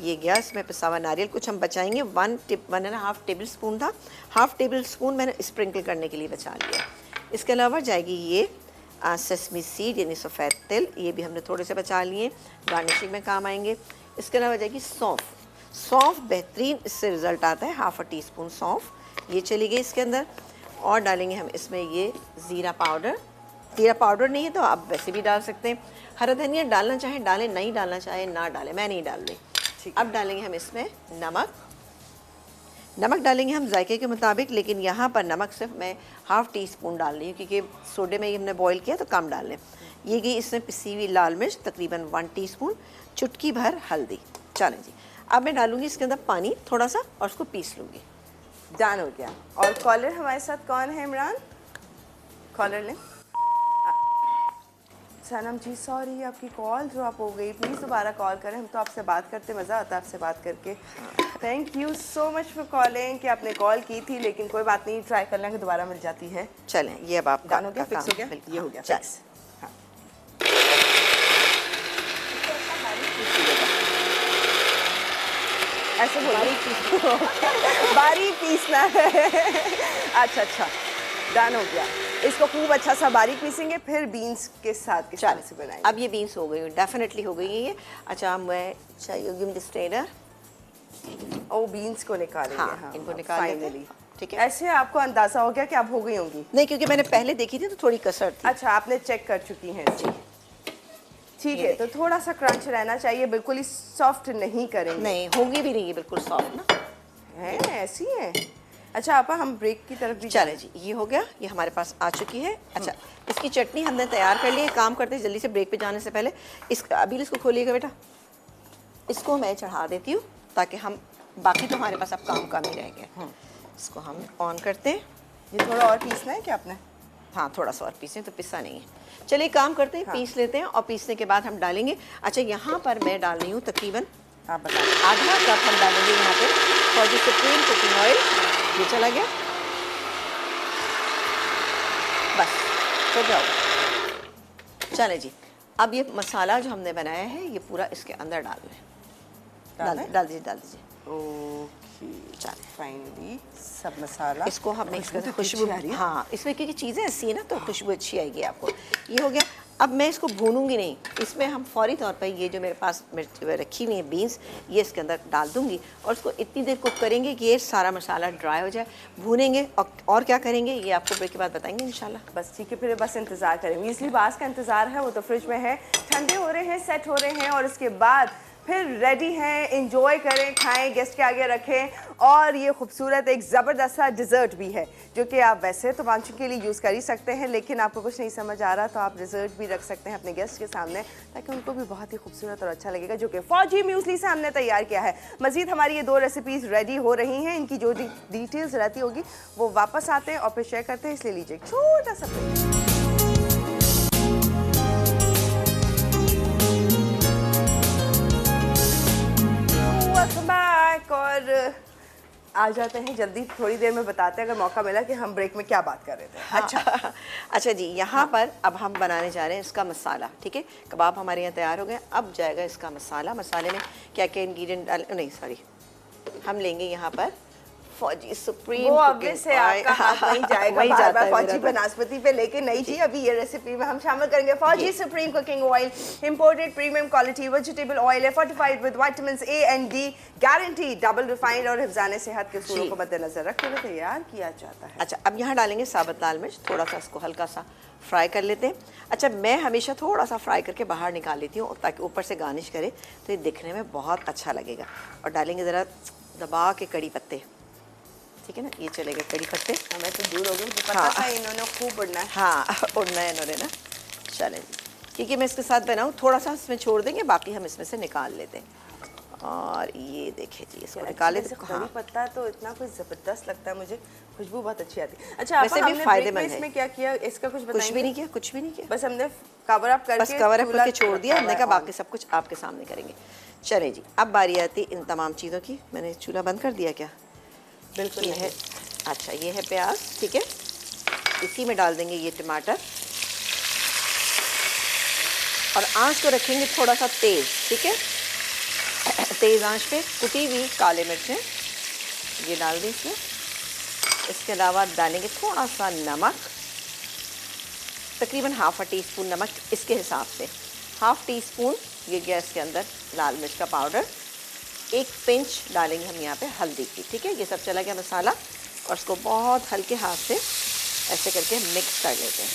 ये गया इसमें पिसा हुआ नारियल, कुछ हम बचाएंगे। 1.5 टेबल स्पून था, हाफ टेबल स्पून मैंने स्प्रिंकल करने के लिए बचा लिया। इसके अलावा जाएगी ये सेसमी सीड यानी सफ़ेद तिल, ये भी हमने थोड़े से बचा लिए, गार्निशिंग में काम आएंगे। इसके अलावा जाएगी सौंफ बेहतरीन इससे रिज़ल्ट आता है, हाफ टी स्पून सौंफ ये चली गई इसके अंदर। और डालेंगे हम इसमें ये ज़ीरा पाउडर नहीं है तो आप वैसे भी डाल सकते हैं। हरा धनिया डालना चाहें डालें, नहीं डालना चाहें ना डालें, मैं नहीं डाल रही। अब डालेंगे हम इसमें नमक डालेंगे हम जायके के मुताबिक, लेकिन यहाँ पर नमक सिर्फ मैं हाफ़ टी स्पून डाल रही हूँ क्योंकि सोडे में ही हमने बॉईल किया तो कम डाल लें। ये गई इसमें पिसी हुई लाल मिर्च तकरीबन 1 टीस्पून, चुटकी भर हल्दी। चलें जी, अब मैं डालूंगी इसके अंदर पानी थोड़ा सा और उसको पीस लूँगी। डन हो गया। और कॉलर हमारे साथ कौन है? इमरान, कॉलर लें। सनम जी सॉरी, आपकी कॉल ड्रॉप हो गई, प्लीज़ दोबारा कॉल करें, हम तो आपसे बात करते मज़ा आता है आपसे बात करके। Thank you so much for calling कि आपने कॉल की थी, लेकिन कोई बात नहीं, ट्राई कर लेंगे, दोबारा मिल जाती है। चलें, ये अब आप डन हो गया, फिक्स हो गया, ये हो गया फिक्स। हाँ, ऐसे बारीक पीसना है। अच्छा, डन हो गया। इसको खूब अच्छा सा बारीक पीसेंगे, फिर बीन्स के साथ किस तरह से बनाएंगे। अब ये बीन्स हो गई, डेफिनेटली हो गई है ये। अच्छा, मैं चाहिए स्ट्रेनर, ओ बीन्स को निकालेंगे। हाँ, इनको निकाल लेंगे। ठीक है, ऐसे आपको अंदाजा हो गया कि अब हो गई होंगी? नहीं, क्योंकि मैंने पहले देखी थी तो थोड़ी कसर थी। अच्छा, आपने चेक कर चुकी हैं जी। ठीक है, तो थोड़ा सा क्रंच रहना चाहिए, बिल्कुल ही सॉफ्ट नहीं करेंगे। नहीं होगी भी नहीं, बिल्कुल सॉफ्ट ना है, ऐसी है। अच्छा आपा, हम ब्रेक की तरफ भी चले जी, ये हो गया, ये हमारे पास आ चुकी है। अच्छा, इसकी चटनी हमने तैयार कर ली है। काम करते हैं जल्दी से ब्रेक पे जाने से पहले। अभी इसको खोलिएगा बेटा, इसको मैं चढ़ा देती हूँ ताकि हम बाकी तो हमारे पास अब काम ही रह गया। इसको हम ऑन करते हैं। ये थोड़ा और पीसना है क्या आपने? हाँ, थोड़ा सा और पीसें, तो पिसा नहीं है। चलिए काम करते हैं, पीस लेते हैं और पीसने के बाद हम डालेंगे। अच्छा, यहाँ पर मैं डाल रही हूँ तकरीबन आप बताइए। आधा कप हम डालेंगे यहाँ पे फॉर्जी सुप्रीम कुकिंग ऑयल। ये चला गया, बस हो जाओ। चले जी, अब ये मसाला जो हमने बनाया है ये पूरा इसके अंदर डालना है। डाल दीजिए। ओके, चलिए, फाइनली सब मसाला इसको हम मिक्स करते हैं। खुशबू खुशबू, हाँ, इसमें क्योंकि चीज़ें ऐसी है ना तो खुशबू अच्छी आएगी आपको। ये हो गया। अब मैं इसको भूनूंगी नहीं, इसमें हम फौरी तौर पर ये जो मेरे पास मिर्च रखी हुई है बीन्स, ये इसके अंदर डाल दूंगी और उसको इतनी देर कुक करेंगे कि ये सारा मसाला ड्राई हो जाए। भूनेंगे और क्या करेंगे ये आपको ब्रेक के बाद बताएंगे इंशाल्लाह। बस ठीक है, फिर बस इंतज़ार करें। मीसली बास का इंतज़ार है, वो तो फ्रिज में है, ठंडे हो रहे हैं, सेट हो रहे हैं और उसके बाद फिर रेडी हैं। इंजॉय करें, खाएं, गेस्ट के आगे रखें। और ये खूबसूरत एक ज़बरदस्त सा डिज़र्ट भी है जो कि आप वैसे तो पाँचों के लिए यूज़ कर ही सकते हैं, लेकिन आपको कुछ नहीं समझ आ रहा तो आप डिज़र्ट भी रख सकते हैं अपने गेस्ट के सामने ताकि उनको भी बहुत ही खूबसूरत और अच्छा लगेगा, जो कि फौजी म्यूसली से हमने तैयार किया है। मज़ीद हमारी ये 2 रेसिपीज़ रेडी हो रही हैं, इनकी जो डिटेल्स रहती होगी वो वापस आते हैं और फिर शेयर करते हैं, इसलिए लीजिए एक छोटा सा ब्रेक। और आ जाते हैं जल्दी, थोड़ी देर में बताते हैं अगर मौका मिला कि हम ब्रेक में क्या बात कर रहे थे। हाँ। अच्छा जी, यहाँ पर अब हम बनाने जा रहे हैं इसका मसाला। ठीक है, कबाब हमारे यहाँ तैयार हो गए। अब जाएगा इसका मसाला। मसाले में क्या क्या इंग्रेडिएंट नहीं सॉरी, हम लेंगे यहाँ पर फौजी सुप्रीम। वो ऑब्वियस है, आपका हाथ वहीं जाएगा बार-बार फौजी बनास्पति पे, लेकिन नहीं जी, अभी ये रेसिपी में हम शामिल करेंगे Fauji supreme cooking oil. Imported premium quality vegetable oil है, fortified with vitamins A and D, guarantee double refined और हिफ्ज़ाने सेहत के उसूलों को मद्देनजर रखते हुए तैयार किया जाता है। अच्छा, अब यहाँ डालेंगे साबुत लाल मिर्च, थोड़ा सा इसको हल्का सा फ्राई कर लेते हैं। अच्छा, मैं हमेशा थोड़ा सा फ्राई करके बाहर निकाल लेती हूँ ताकि ऊपर से गार्निश करे तो ये दिखने में बहुत अच्छा लगेगा। और डालेंगे ज़रा दबा के कड़ी पत्ते। ठीक है ना, ये चलेगा कड़ी पत्ते। हमें तो दूर हो गए, मुझे पता था इन्होंने खूब उड़ना है। हाँ, उड़ना है इन्होंने ना। चलें, क्योंकि मैं इसके साथ बनाऊँ, थोड़ा सा इसमें छोड़ देंगे, बाकी हम इसमें से निकाल लेते हैं। और ये देखिए जी, इसको निकाले तो कड़ी पत्ता तो इतना कुछ ज़बरदस्त लगता है मुझे, खुशबू बहुत अच्छी आती है। अच्छा, वैसे भी फायदेमंद है। इसमें क्या किया, इसका कुछ बताएंगे? कुछ भी नहीं किया, कुछ भी नहीं किया, बस हमने कवर अप करके, बस कवर अप करके छोड़ दिया। हमने कहा बाकी सब कुछ आपके सामने करेंगे। चले जी, अब बारी आती इन तमाम चीज़ों की। मैंने चूल्हा बंद कर दिया क्या? बिल्कुल ये है। अच्छा, ये है प्याज। ठीक है, इसी में डाल देंगे ये टमाटर और आंच को रखेंगे थोड़ा सा तेज। ठीक है, तेज आंच पे। कुटी हुई काले मिर्चें ये डाल दें इसमें। इसके अलावा डालेंगे थोड़ा सा नमक, तकरीबन ½ टीस्पून नमक इसके हिसाब से। ½ टीस्पून ये गैस के अंदर लाल मिर्च का पाउडर। 1 पिंच डालेंगे हम यहाँ पे हल्दी की। ठीक है, ये सब चला गया मसाला और इसको बहुत हल्के हाथ से ऐसे करके मिक्स कर लेते हैं।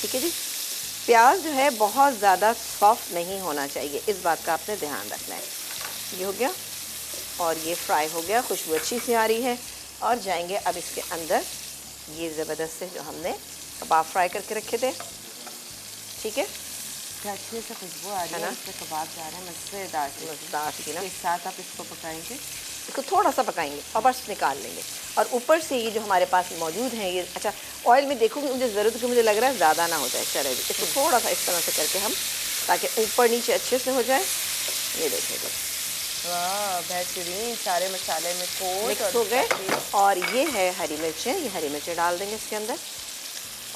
ठीक है जी, प्याज जो है बहुत ज़्यादा सॉफ्ट नहीं होना चाहिए, इस बात का आपने ध्यान रखना है। ये हो गया और ये फ्राई हो गया, खुशबू अच्छी सी आ रही है। और जाएंगे अब इसके अंदर ये ज़बरदस्त से जो हमने कबाब फ्राई करके रखे थे। ठीक है, क्या अच्छे से खुशबू आ रही है, इससे कबाब जा रहे हैं मज़ेदार थी ना। इसके साथ आप इसको पकाएंगे, इसको थोड़ा सा पकाएंगे और बस निकाल लेंगे। और ऊपर से ये जो हमारे पास मौजूद है ये, अच्छा ऑयल में देखोगे मुझे ज़रूरत है कि मुझे लग रहा है ज़्यादा ना हो जाए। चले, इसको थोड़ा सा इस तरह से करके हम, ताकि ऊपर नीचे अच्छे से हो जाए। ये देखिएगा, वाह बेहतरीन, सारे मसाले में मिक्स हो गए। और ये है हरी मिर्चें, ये हरी मिर्चें डाल देंगे इसके अंदर।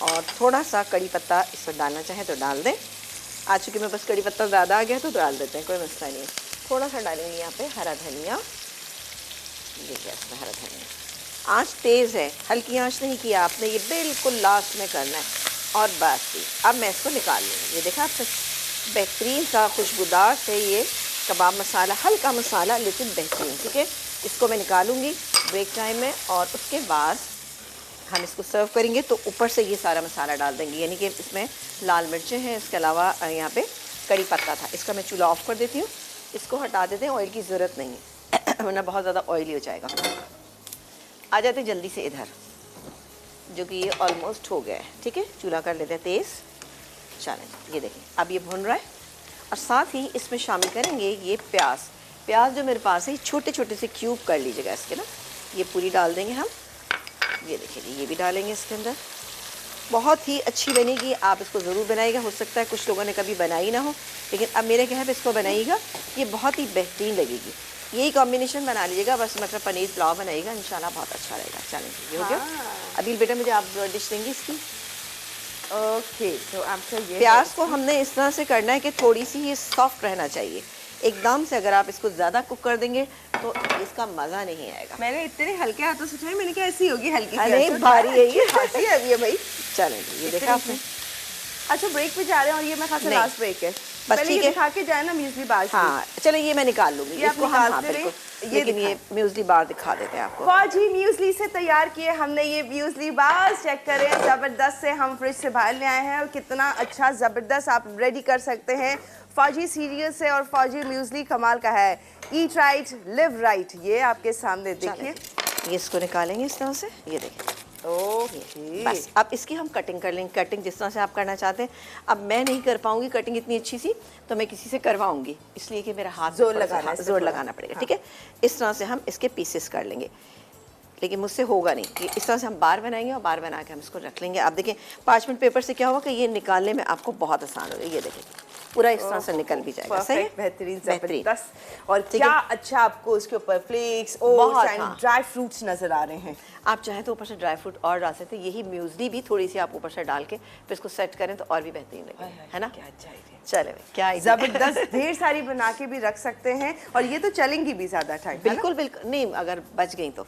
और थोड़ा सा कड़ी पत्ता इसमें डालना चाहें तो डाल दें। आज चूँकि मेरे पास कड़ी पत्ता ज़्यादा आ गया तो डाल देते हैं, कोई मसला नहीं है। थोड़ा सा डालेंगे यहाँ पे हरा धनिया। देखिए इसमें हरा धनिया। आँच तेज़ है, हल्की आँच नहीं किया आपने, ये बिल्कुल लास्ट में करना है। और बस अब मैं इसको निकाल लूँगी। ये देखा आपसे बेहतरीन सा खुशबूदार से ये कबाब मसाला, हल्का मसाला लेकिन बेहतरीन। ठीक है, इसको मैं निकालूंगी ब्रेक टाइम में और उसके बाद हम इसको सर्व करेंगे। तो ऊपर से ये सारा मसाला डाल देंगे, यानी कि इसमें लाल मिर्चें हैं, इसके अलावा यहाँ पे कड़ी पत्ता था। इसका मैं चूल्हा ऑफ कर देती हूँ, इसको हटा देते हैं, ऑयल की ज़रूरत नहीं है वरना बहुत ज़्यादा ऑयली हो जाएगा। आ जाते हैं जल्दी से इधर, जो कि ये ऑलमोस्ट हो गया है। ठीक है, चूल्हा कर लेते हैं तेज़। चलें, ये देखें अब ये भुन रहा है। और साथ ही इसमें शामिल करेंगे ये प्याज। प्याज जो मेरे पास है छोटे छोटे से क्यूब कर लीजिएगा इसके ना, ये पूरी डाल देंगे हम। ये देखिए ये भी डालेंगे इसके अंदर। बहुत ही अच्छी बनेगी, आप इसको ज़रूर बनाइएगा। हो सकता है कुछ लोगों ने कभी बनाई ना हो, लेकिन अब मेरे कहने पे इसको बनाइएगा, ये बहुत ही बेहतरीन लगेगी। यही कॉम्बिनेशन बना लीजिएगा, बस मतलब पनीर पुलाव बनाइएगा, इंशाल्लाह बहुत अच्छा रहेगा। चलें, ये हो गया। अभी बेटा मुझे आप डिश देंगी इसकी। ओके, तो आपका ये प्याज को हमने इस तरह से करना है कि थोड़ी सी ये सॉफ्ट रहना चाहिए। एकदम से अगर आप इसको ज़्यादा कुक कर देंगे तो इसका मज़ा नहीं आएगा। मैंने इतने हल्के हाथों से उठाई, मैंने कहा ऐसी होगी हल्की सी। अरे भारी है ये, खासी है अभी ये भाई। चलें, ये देखा आपने। अच्छा, ब्रेक पे जा रहे हैं और ये मैं खासा लास्ट ब्रेक है। पहले ये दिखा के जाए ना म्यूस्ली बार। हाँ चलो, ये मैं निकाल लूँगी इसको। लेकिन ये म्यूस्ली बार दिखा देते हैं आपको। फौजी म्यूस्ली से तैयार किए हमने ये म्यूस्ली बार। चेक करें, ज़बरदस्त से हम फ्रिज से बाहर ले आए हैं और कितना अच्छा ज़बरदस्त आप रेडी कर सकते हैं। फौजी सीरियल से और फौजी म्यूस्ली कमाल का है। ईट राइट लिव राइट, ये आपके सामने देखिए। ये इसको निकालेंगे इस तरह से, ये देखिए। ओके, बस अब इसकी हम कटिंग कर लेंगे। कटिंग जिस तरह से आप करना चाहते हैं। अब मैं नहीं कर पाऊंगी कटिंग इतनी अच्छी सी, तो मैं किसी से करवाऊंगी, इसलिए कि मेरा हाथ जोर लगाना पड़ेगा। ठीक है, इस तरह से हम इसके पीसेस कर लेंगे, लेकिन मुझसे होगा नहीं। इस तरह से हम बार बनाएंगे और बार बना के हम इसको रख लेंगे। आप देखें पार्चमेंट पेपर से क्या होगा कि ये निकालने में आपको बहुत आसान होगा। ये देखें पूरा इस तरह से निकल भी जाएगा। सही है, बेहतरीन जबरदस्त। और क्या अच्छा आपको उसके ऊपर फ्लेक्स और ड्राई फ्रूट्स नजर आ रहे हैं। आप चाहें तो ऊपर से ड्राई फ्रूट और डाल सकते हैं। यही म्यूस्ली भी थोड़ी सी आप ऊपर से डाल के फिर इसको सेट करें तो और भी बेहतरीन लगेगा, है ना। क्या अच्छा है, चले क्या जबरदस्त। ढेर सारी बना के भी रख सकते हैं और ये तो चलेंगी भी ज्यादा टाइम। बिल्कुल बिल्कुल नहीं, अगर बच गई तो।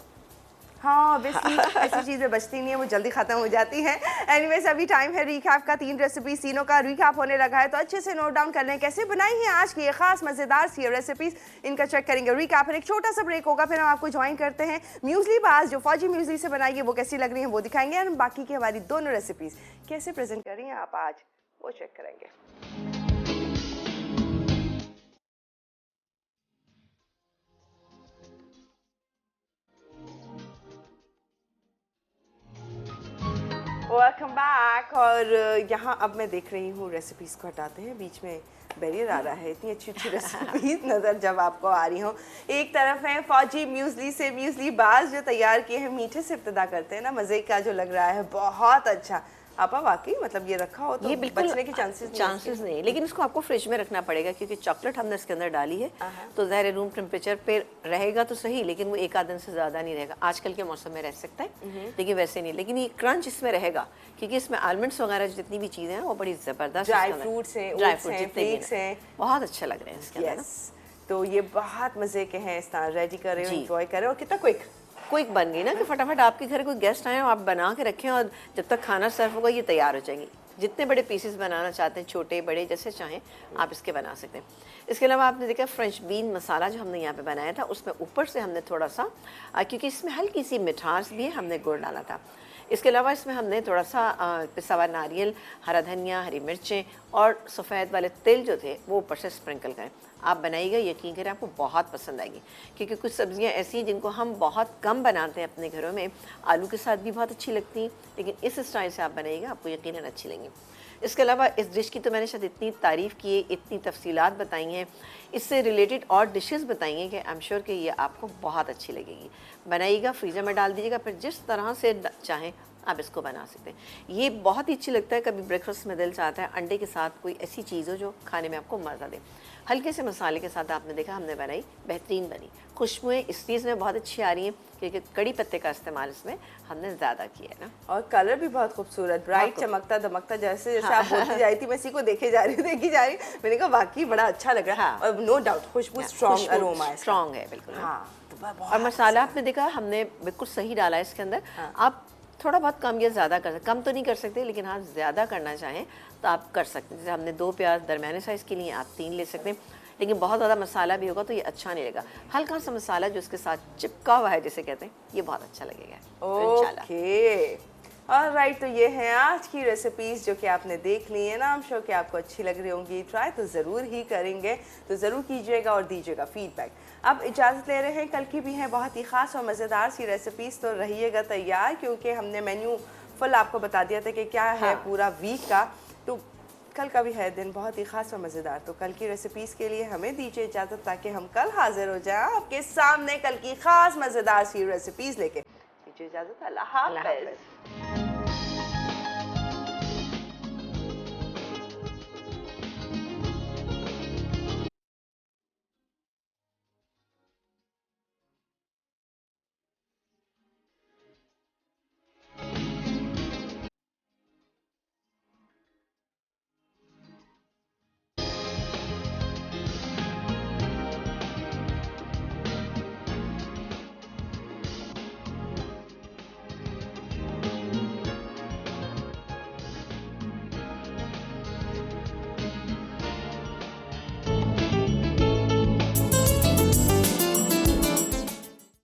हाँ, ऐसी चीज़ें बचती नहीं है, वो जल्दी ख़त्म हो जाती हैं। एनीवेज, अभी टाइम है रिकैप का। 3 रेसिपीज, तीनों का रिकैप होने लगा है, तो अच्छे से नोट डाउन कर लें कैसे बनाई हैं आज की ये खास मज़ेदार सी रेसिपीज। इनका चेक करेंगे रिकैप, फिर एक छोटा सा ब्रेक होगा, फिर हम आपको ज्वाइन करते हैं। म्यूस्ली बाज जो फौजी म्यूस्ली से बनाई है वो कैसी लग रही है वो दिखाएंगे, और बाकी की हमारी दोनों रेसिपीज कैसे प्रेजेंट कर रही हैं आप आज, वो चेक करेंगे। Welcome back. और यहाँ अब मैं देख रही हूँ रेसिपीज़ को हटाते हैं, बीच में बैरियर आ रहा है। इतनी अच्छी अच्छी रेसिपीज नज़र जब आपको आ रही हो। एक तरफ है फौजी म्यूस्ली से म्यूस्ली बाज जो तैयार किए हैं, मीठे से इब्तिदा करते हैं ना, मज़े का जो लग रहा है बहुत अच्छा। आपा वाकई मतलब ये रखा हो तो ये बिल्कुल बचने के चांसेस नहीं, लेकिन इसको आपको फ्रिज में रखना पड़ेगा क्योंकि चॉकलेट हमने इसके अंदर डाली है, तो ज़ाहिर रूम टेम्परेचर पे रहेगा तो सही, लेकिन वो एक आध दिन से ज़्यादा नहीं रहेगा। आजकल के मौसम में रह सकता है, लेकिन वैसे नहीं। लेकिन ये क्रंच इसमें रहेगा क्योंकि इसमें आलमंड्स वगैरह जितनी भी चीज़ें हैं वो बड़ी ज़बरदस्त, ड्राई फ्रूट्स जितने हैं बहुत अच्छे लग रहे हैं इसके अंदर। तो ये बहुत मज़े के हैं, इस तरह रेडी करें, एंजॉय करें। और कितना क्विक बन गई ना कि फटाफट आपके घर कोई गेस्ट आए आप बना के रखें और जब तक खाना सर्व होगा ये तैयार हो जाएंगी। जितने बड़े पीसेस बनाना चाहते हैं, छोटे बड़े जैसे चाहें आप इसके बना सकते हैं। इसके अलावा आपने देखा फ्रेंच बीन मसाला जो हमने यहाँ पे बनाया था, उसमें ऊपर से हमने थोड़ा सा क्योंकि इसमें हल्की सी मिठास भी है, हमने गुड़ डाला था। इसके अलावा इसमें हमने थोड़ा सा पिसा हुआ नारियल, हरा धनिया, हरी मिर्चें और सफ़ेद वाले तिल जो थे वो ऊपर से स्प्रिंकल करें। आप बनाइएगा, यकीन करें आपको बहुत पसंद आएगी। क्योंकि कुछ सब्जियां ऐसी हैं जिनको हम बहुत कम बनाते हैं अपने घरों में, आलू के साथ भी बहुत अच्छी लगती हैं, लेकिन इस स्टाइल से आप बनाइएगा आपको यकीनन अच्छी लगेंगी। इसके अलावा इस डिश की तो मैंने शायद इतनी तारीफ़ की है, इतनी तफसीलात बताई हैं, इससे रिलेटेड और डिशेस बताई हैं कि आई एम श्योर कि ये आपको बहुत अच्छी लगेगी। बनाइएगा, फ्रीज़र में डाल दीजिएगा, फिर जिस तरह से चाहें आप इसको बना सकते हैं। ये बहुत ही अच्छी लगता है। कभी ब्रेकफास्ट में दिल चाहता है अंडे के साथ कोई ऐसी चीज़ हो जो खाने में आपको मज़ा दे। हल्के से मसाले के साथ आपने देखा हमने बनाई, बेहतरीन बनी। खुशबुएँ इस चीज़ में बहुत अच्छी आ रही हैं क्योंकि कड़ी पत्ते का इस्तेमाल इसमें हमने ज़्यादा किया है ना। और कलर भी बहुत खूबसूरत, ब्राइट, चमकता दमकता, जैसे जैसे आप बोलती जा रही थी मैं इसी को देखी जा रही मैंने कहा वाकई बड़ा अच्छा लग रहा है। और नो डाउट खुशबू स्ट्रॉन्ग अरोमा है, स्ट्रॉन्ग है बिल्कुल। तो और मसाला आपने देखा हमने बिल्कुल सही डाला है इसके अंदर। आप थोड़ा बहुत कम या ज़्यादा कर सकते, कम तो नहीं कर सकते, लेकिन हाँ ज़्यादा करना चाहें तो आप कर सकते हैं। जैसे हमने 2 प्याज दरमियाने साइज़ के लिए आप 3 ले सकते हैं, लेकिन बहुत ज़्यादा मसाला भी होगा तो ये अच्छा नहीं लगेगा। हल्का सा मसाला जो इसके साथ चिपका हुआ है जिसे कहते हैं, ये बहुत अच्छा लगेगा। ओके, और राइट, तो ये हैं आज की रेसिपीज़ जो कि आपने देख ली है ना। हम श्योर कि आपको अच्छी लग रही होंगी। ट्राई तो ज़रूर ही करेंगे, तो ज़रूर कीजिएगा और दीजिएगा फीडबैक। अब इजाज़त ले रहे हैं, कल की भी हैं बहुत ही ख़ास और मज़ेदार सी रेसिपीज़, तो रहिएगा तैयार क्योंकि हमने मेन्यू फुल आपको बता दिया था कि क्या है पूरा वीक का। तो कल का भी है दिन बहुत ही ख़ास और मज़ेदार। तो कल की रेसिपीज़ के लिए हमें दीजिए इजाज़त ताकि हम कल हाजिर हो जाएं आपके सामने कल की ख़ास मज़ेदार सी रेसिपीज़ लेके। दीजिए इजाज़त, अल्लाह हाफ़िज़।